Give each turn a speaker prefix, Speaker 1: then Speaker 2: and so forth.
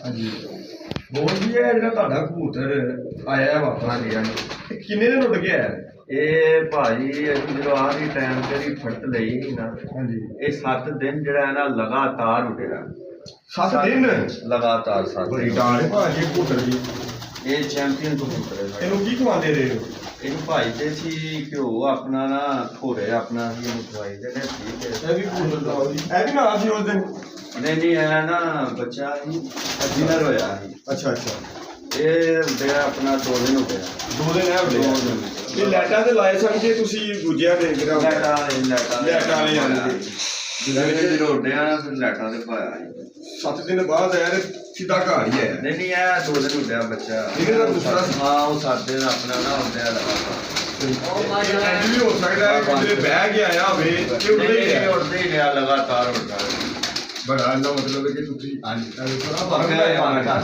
Speaker 1: ਹਾਂਜੀ ਬਹੁਤ ਜੀ ਇਹ ਜਿਹੜਾ ਤੁਹਾਡਾ ਕਬੂਤਰ ਆਇਆ ਵਾਪਸ
Speaker 2: ਹਾਂਜੀ ਹਾਂਜੀ।
Speaker 1: ਕਿੰਨੇ ਦਿਨ ਉੱਡ ਗਿਆ ਹੈ?
Speaker 2: ਇਹ ਭਾਜੀ ਅਸੀਂ ਜਦੋਂ ਆਖਰੀ ਟਾਈਮ ਤੇ ਦੀ ਫੜਤ ਲਈ ਸੀ ਨਾ,
Speaker 1: ਹਾਂਜੀ
Speaker 2: ਇਹ 7 ਦਿਨ ਜਿਹੜਾ ਹੈ ਨਾ ਲਗਾਤਾਰ ਉੱਡਿਆ।
Speaker 1: 7 ਦਿਨ
Speaker 2: ਲਗਾਤਾਰ 7
Speaker 1: ਬੜੀ ਡਾਂਡ ਹੈ ਭਾਜੀ ਇਹ ਕਬੂਤਰ ਦੀ।
Speaker 2: ਇਹ ਚੈਂਪੀਅਨ ਕਬੂਤਰ ਹੈ ਸਾਡਾ।
Speaker 1: ਇਹਨੂੰ ਕੀ ਖਵਾਉਂਦੇ ਰਹੇ ਹੋ?
Speaker 2: ਇਹਨੂੰ ਭਾਈ ਦੇ ਸੀ ਘਿਓ ਆਪਣਾ ਨਾ ਖੋਰੇ ਆਪਣਾ ਸੀ ਇਹਨੂੰ ਖਵਾਈ ਦੇ ਨੇ। ਠੀਕ ਹੈ,
Speaker 1: ਇਹ ਵੀ ਕਬੂਤਰ ਦਾ ਇਹ ਵੀ ਨਾਲ ਸੀ ਉਸ ਦਿਨ?
Speaker 2: ਨਹੀਂ ਹੈ ਨਾ ਬੱਚਾ ਸੀ ਅਜਿਨਰ ਹੋਇਆ ਸੀ।
Speaker 1: ਅੱਛਾ ਅੱਛਾ
Speaker 2: ਇਹ ਉੱਡਿਆ ਆਪਣਾ 2 ਦਿਨ ਹੋ ਗਿਆ।
Speaker 1: 2 ਦਿਨ ਹੈ
Speaker 2: ਦੋ
Speaker 1: ਉੱਡੇ।
Speaker 2: ਦਿਨ।
Speaker 1: ਇਹ ਲਾਈਟਾਂ ਤੇ ਲਾਏ ਸਨ ਕਿ ਤੁਸੀਂ ਦੂਜਿਆਂ ਦੇ
Speaker 2: ਲੈਟਾਂ
Speaker 1: ਵਾਲੇ ਜਾਂਦੇ
Speaker 2: ਜਿਹੜੇ ਜਦੋਂ ਉੱਡਿਆ ਨਾ ਫਿਰ ਲੈਟਾਂ ਤੇ ਪਾਇਆ ਸੀ।
Speaker 1: 7 ਦਿਨ ਬਾਅਦ ਯਾਰ ਸਿੱਧਾ ਘਰ ਹੀ ਆਇਆ।
Speaker 2: ਨਹੀਂ ਇਹ 2 ਦਿਨ ਉੱਡਿਆ ਬੱਚਾ।
Speaker 1: ਇਹਦਾ ਦੂਸਰਾ
Speaker 2: ਹਾਂ ਉਹ 7 ਦਿਨ ਆਪਣਾ ਨਾ ਉੱਡਿਆ ਲਗਾਤਾਰ।
Speaker 1: ਇਹ ਵੀ ਹੋ ਸਕਦਾ ਹੈ ਕਿ ਜਿਹੜੇ ਬਹਿ ਕੇ ਆਇਆ ਹੋਵੇ ਕਿ ਉੱਡੇ ਹੀ ਗਿਆ।
Speaker 2: ਉੱਡਦੇ ਹੀ ਰਿਹਾ ਲਗਾਤਾਰ ਉੱਡਦਾ।
Speaker 1: ਬੜਾ ਇਹਦਾ ਮਤਲਬ ਹੈ ਕਿ ਤੁਸੀਂ
Speaker 2: ਹਾਂਜੀ
Speaker 1: ਥੋੜਾ ਫਰਕ ਹੈ।